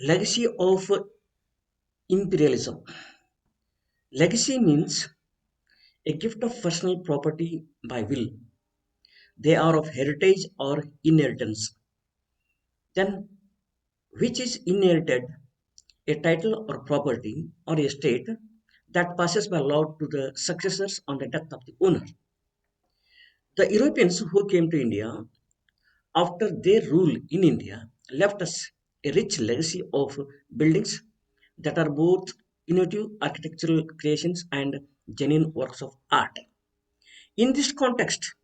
Legacy of imperialism. Legacy means a gift of personal property by will. They are of heritage or inheritance. Then, which is inherited, a title or property or estate that passes by law to the successors on the death of the owner. The Europeans who came to India after their rule in India left us a rich legacy of buildings that are both innovative architectural creations and genuine works of art. In this context,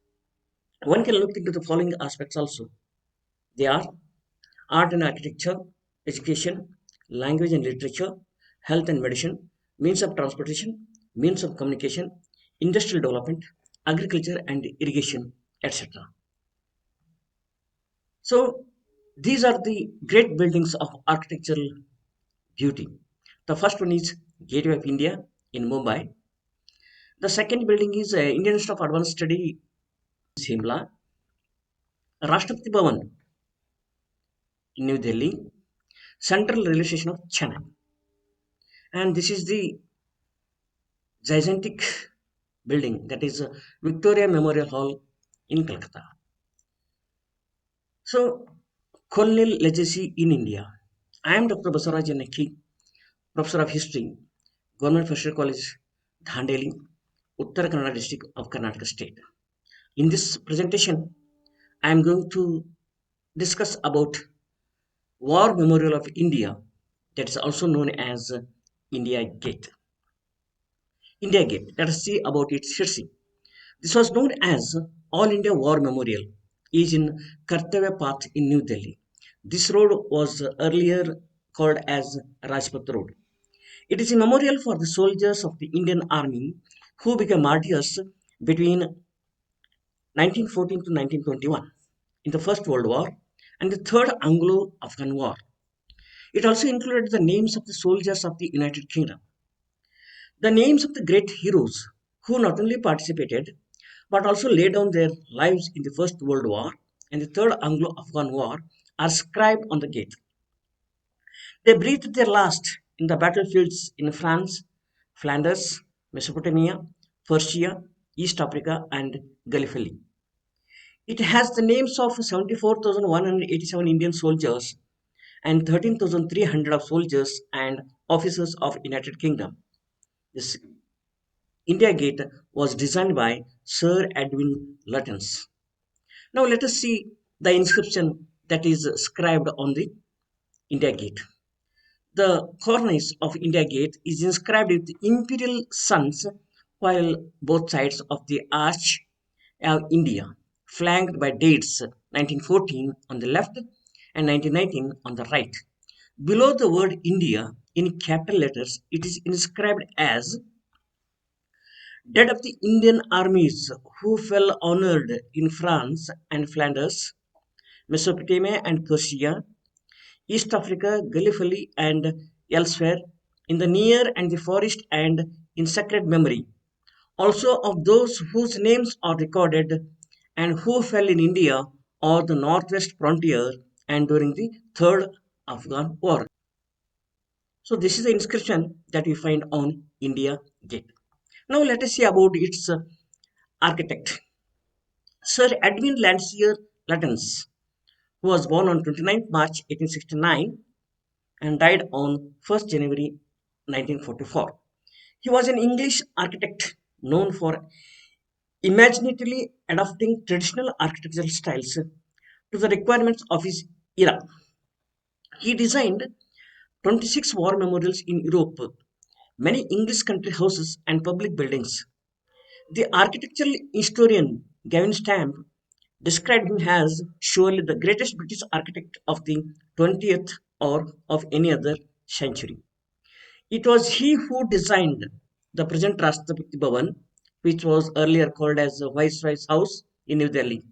one can look into the following aspects also. They are art and architecture, education, language and literature, health and medicine, means of transportation, means of communication, industrial development, agriculture and irrigation, etc. So these are the great buildings of architectural beauty. The first one is Gateway of India in Mumbai. The second building is Indian Institute of Advanced Study, Shimla. Rashtrapati Bhavan in New Delhi. Central Railway Station of Chennai. And this is the gigantic building that is Victoria Memorial Hall in Calcutta. So, colonial legacy in India. I am Dr. Basaraj Janaki, Professor of History, Government Fishery College, Dhandeli, Uttara Kannada district of Karnataka state. In this presentation, I am going to discuss about War Memorial of India, that is also known as India Gate. India Gate. Let us see about its history. This was known as All India War Memorial, is in Kartavya Path in New Delhi. This road was earlier called as Rajpath Road. It is a memorial for the soldiers of the Indian Army who became martyrs between 1914 to 1921 in the First World War and the Third Anglo-Afghan War. It also included the names of the soldiers of the United Kingdom. The names of the great heroes who not only participated but also laid down their lives in the First World War and the Third Anglo Afghan War are scribed on the gate. They breathed their last in the battlefields in France, Flanders, Mesopotamia, Persia, East Africa, and Gallipoli. It has the names of 74,187 Indian soldiers and 13,300 of soldiers and officers of United Kingdom. This India Gate was designed by Sir Edwin Lutyens. Now let us see the inscription that is scribed on the India Gate. The cornice of India Gate is inscribed with imperial suns, while both sides of the arch have India, flanked by dates 1914 on the left and 1919 on the right. Below the word India, in capital letters, it is inscribed as Dead of the Indian armies who fell honored in France and Flanders, Mesopotamia and Persia, East Africa, Gallipoli, and elsewhere, in the near and the forest and in sacred memory. Also of those whose names are recorded and who fell in India or the northwest frontier and during the Third Afghan War. So this is the inscription that we find on India Gate. Now let us see about its architect. Sir Edwin Landseer Lutyens, who was born on 29th March 1869 and died on 1st January 1944. He was an English architect known for imaginatively adapting traditional architectural styles to the requirements of his era. He designed 26 war memorials in Europe, many English country houses and public buildings. The architectural historian Gavin Stamp described him as surely the greatest British architect of the 20th or of any other century. It was he who designed the present Rashtrapati Bhavan, which was earlier called as the Viceroy's House in New Delhi.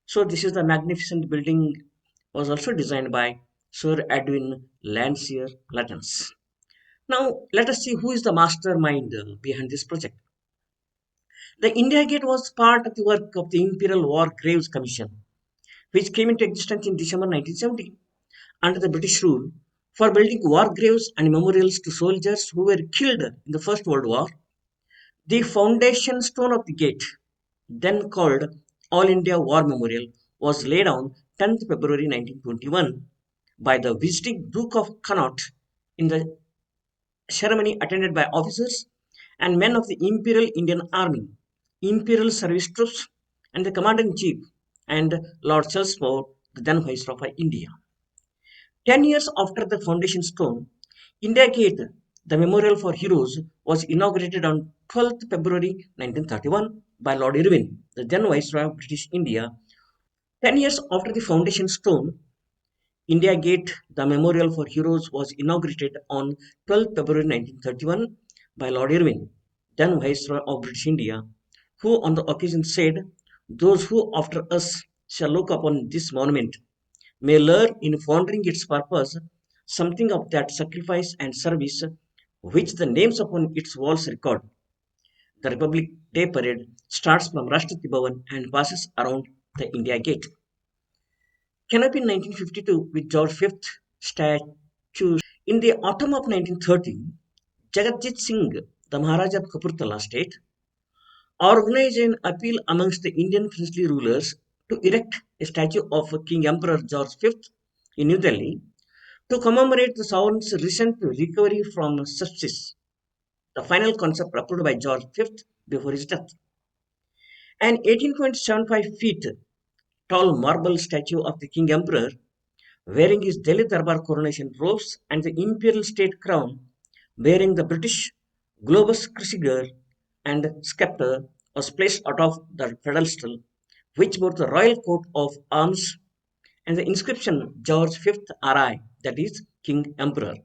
So this is the magnificent building was also designed by Sir Edwin Landseer Lutyens. Now let us see who is the mastermind behind this project. The India Gate was part of the work of the Imperial War Graves Commission, which came into existence in December 1970 under the British rule. for building war graves and memorials to soldiers who were killed in the First World War. The foundation stone of the gate, then called All India War Memorial, was laid on 10th February 1921 by the visiting Duke of Connaught in the ceremony attended by officers and men of the Imperial Indian Army, Imperial Service Troops, and the Commander in Chief, and Lord Chelmsford, the then Viceroy of India. 10 years after the foundation stone, India Gate, the Memorial for Heroes, was inaugurated on 12th February 1931 by Lord Irwin, the then Viceroy of British India. 10 years after the foundation stone, India Gate, the Memorial for Heroes, was inaugurated on 12 February 1931 by Lord Irwin, then Viceroy of British India, who on the occasion said, "Those who after us shall look upon this monument may learn in pondering its purpose something of that sacrifice and service which the names upon its walls record. The Republic Day Parade starts from Rashtrapati Bhavan and passes around the India Gate." Canopy in 1952 with George V statue. In the autumn of 1930, Jagatjit Singh, the Maharaja of Kapurthala state, organized an appeal amongst the Indian princely rulers to erect a statue of King Emperor George V in New Delhi to commemorate the sovereign's recent recovery from sepsis, the final concept approved by George V before his death. An 18.75 feet tall marble statue of the King Emperor wearing his Delhi Darbar coronation robes and the imperial state crown, bearing the British globus cruciger and scepter, was placed atop the pedestal, which bore the royal coat of arms and the inscription George V R.I., that is, King Emperor.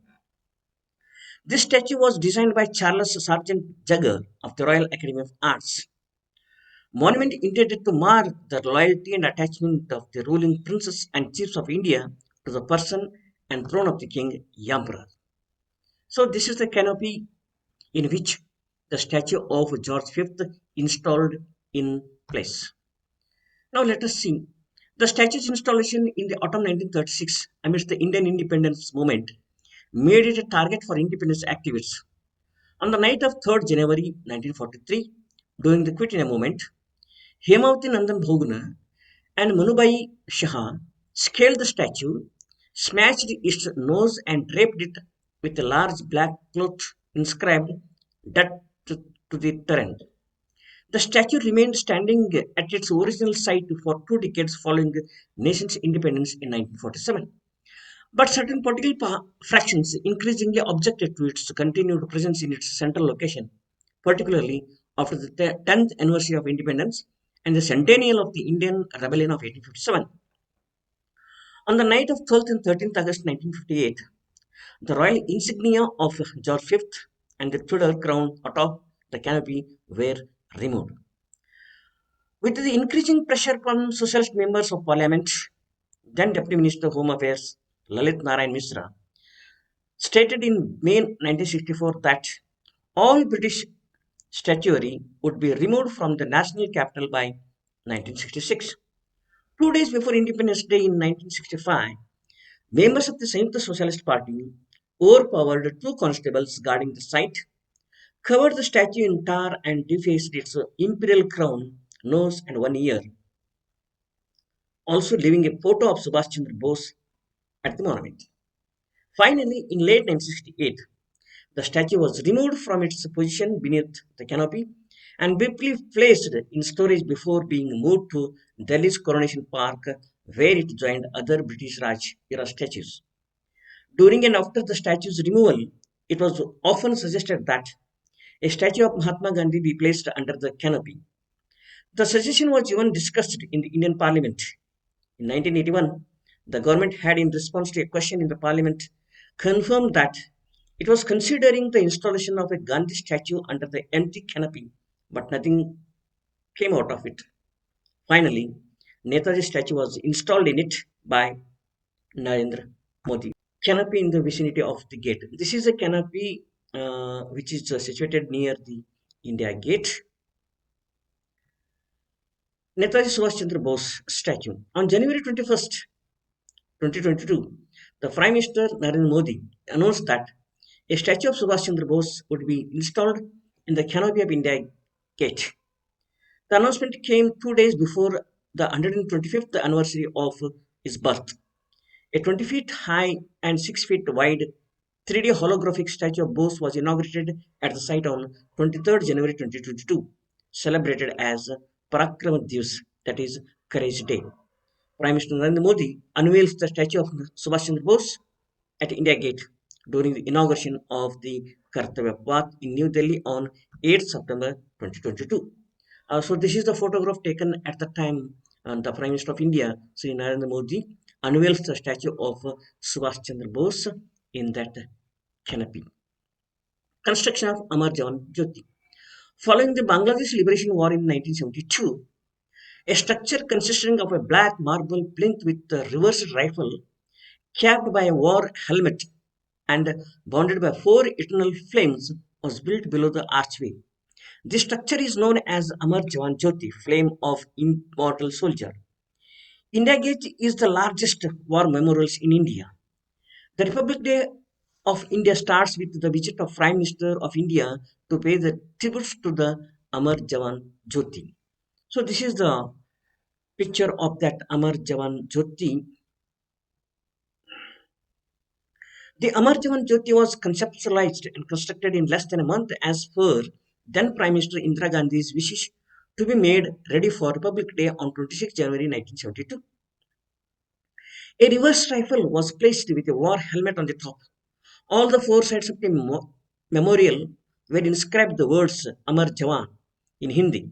This statue was designed by Charles Sargent Jagger of the Royal Academy of Arts. Monument intended to mark the loyalty and attachment of the ruling princes and chiefs of India to the person and throne of the King Emperor. So this is the canopy in which the statue of George V installed in place. Now let us see. The statue's installation in the autumn 1936 amidst the Indian independence movement made it a target for independence activists. On the night of 3rd January 1943, during the Quit India movement, Hemavati Nandan Bhoguna and Manubai Shah scaled the statue, smashed its nose and draped it with a large black cloth inscribed "Death to the Tyrant." The statue remained standing at its original site for 2 decades following the nation's independence in 1947. But certain political fractions increasingly objected to its continued presence in its central location, particularly after the 10th anniversary of independence and the centennial of the Indian Rebellion of 1857. On the night of 12th and 13th August 1958, the royal insignia of George V and the Tudor crown atop the canopy were removed. With the increasing pressure from socialist members of parliament, then Deputy Minister of Home Affairs Lalit Narayan Mishra stated in May 1964 that all British statuary would be removed from the national capital by 1966. 2 days before Independence Day in 1965, members of the Sanयुक्त Socialist Party overpowered two constables guarding the site, covered the statue in tar and defaced its imperial crown, nose and one ear, also leaving a photo of Subhash Chandra Bose at the monument. Finally, in late 1968, the statue was removed from its position beneath the canopy and briefly placed in storage before being moved to Delhi's Coronation Park, where it joined other British Raj era statues. During and after the statue's removal, it was often suggested that a statue of Mahatma Gandhi be placed under the canopy. The suggestion was even discussed in the Indian Parliament. In 1981, the government had, in response to a question in the Parliament, confirmed that it was considering the installation of a Gandhi statue under the empty canopy, but nothing came out of it. Finally, Netaji statue was installed in it by Narendra Modi. Canopy in the vicinity of the gate. This is a canopy which is situated near the India Gate. Netaji Subhash Chandra Bose statue. On January 21st, 2022, the Prime Minister Narendra Modi announced that a statue of Subhash Chandra Bose would be installed in the canopy of India Gate. The announcement came 2 days before the 125th anniversary of his birth. A 20 feet high and 6 feet wide 3D holographic statue of Bose was inaugurated at the site on 23rd January 2022, celebrated as Parakram Divas, that is Courage Day. Prime Minister Narendra Modi unveils the statue of Subhash Chandra Bose at India Gate during the inauguration of the Kartavya Path in New Delhi on 8th September 2022. So this is the photograph taken at the time the Prime Minister of India, Sri Narendra Modi, unveils the statue of Subhash Chandra Bose in that canopy. Construction of Amar Jawan Jyoti. Following the Bangladesh Liberation War in 1972, a structure consisting of a black marble plinth with a reversed rifle, capped by a war helmet, and bounded by four eternal flames, was built below the archway. This structure is known as Amar Jawan Jyoti, flame of immortal soldier. India Gate is the largest war memorials in India. The Republic Day of India starts with the visit of Prime Minister of India to pay the tributes to the Amar Jawan Jyoti. So this is the picture of that Amar Jawan Jyoti. The Amar Jawan Jyoti was conceptualized and constructed in less than a month as per then Prime Minister Indira Gandhi's wishes to be made ready for Republic Day on 26 January 1972. A reverse rifle was placed with a war helmet on the top. All the four sides of the memorial were inscribed the words Amar Jawan in Hindi.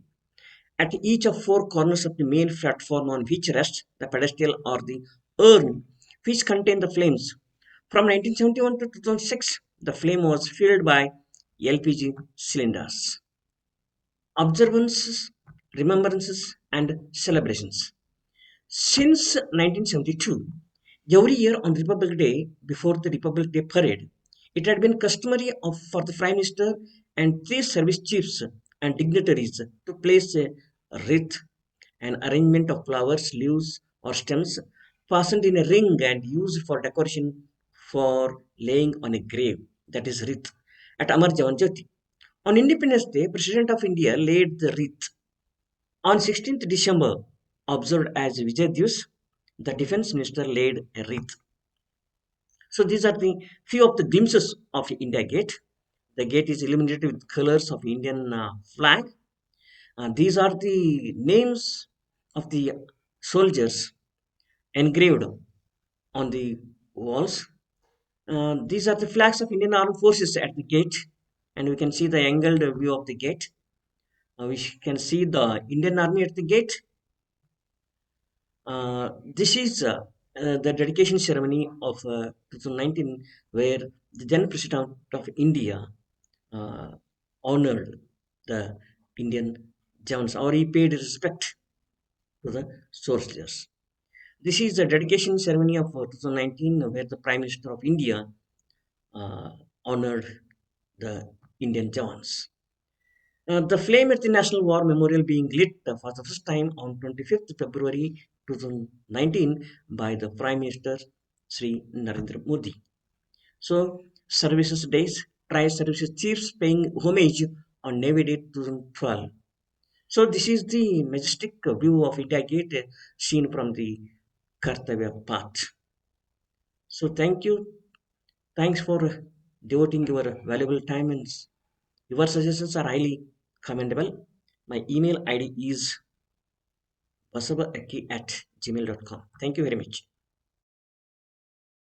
At each of four corners of the main platform on which rests the pedestal or the urn which contained the flames. From 1971 to 2006, the flame was fueled by LPG cylinders. Observances, remembrances, and celebrations. Since 1972, every year on Republic Day, before the Republic Day parade, it had been customary for the Prime Minister and three service chiefs and dignitaries to place a wreath, an arrangement of flowers, leaves, or stems fastened in a ring and used for decoration for laying on a grave, that is wreath, at Amar Jawan Jyoti. On Independence Day, President of India laid the wreath. On 16th December, observed as Vijay Diwas, the Defence Minister laid a wreath. So these are the few of the glimpses of India Gate. The gate is illuminated with colors of Indian flag. These are the names of the soldiers engraved on the walls. These are the flags of Indian Armed Forces at the gate, and we can see the angled view of the gate. We can see the Indian Army at the gate. This is the dedication ceremony of 2019, where the then President of India honored the Indian Jawans, or he paid respect to the soldiers. This is the dedication ceremony of 2019, where the Prime Minister of India uh, honored the Indian Jawans. The flame at the National War Memorial being lit for the first time on 25th February 2019 by the Prime Minister Sri Narendra Modi. So, Services Days, Tri-Services Chiefs paying homage on Navy Day 2012. So, this is the majestic view of India Gate seen from the Kartavya Path. So, thank you. Thanks for devoting your valuable time, and your suggestions are highly commendable. My email ID is basavaaki@gmail.com. Thank you very much.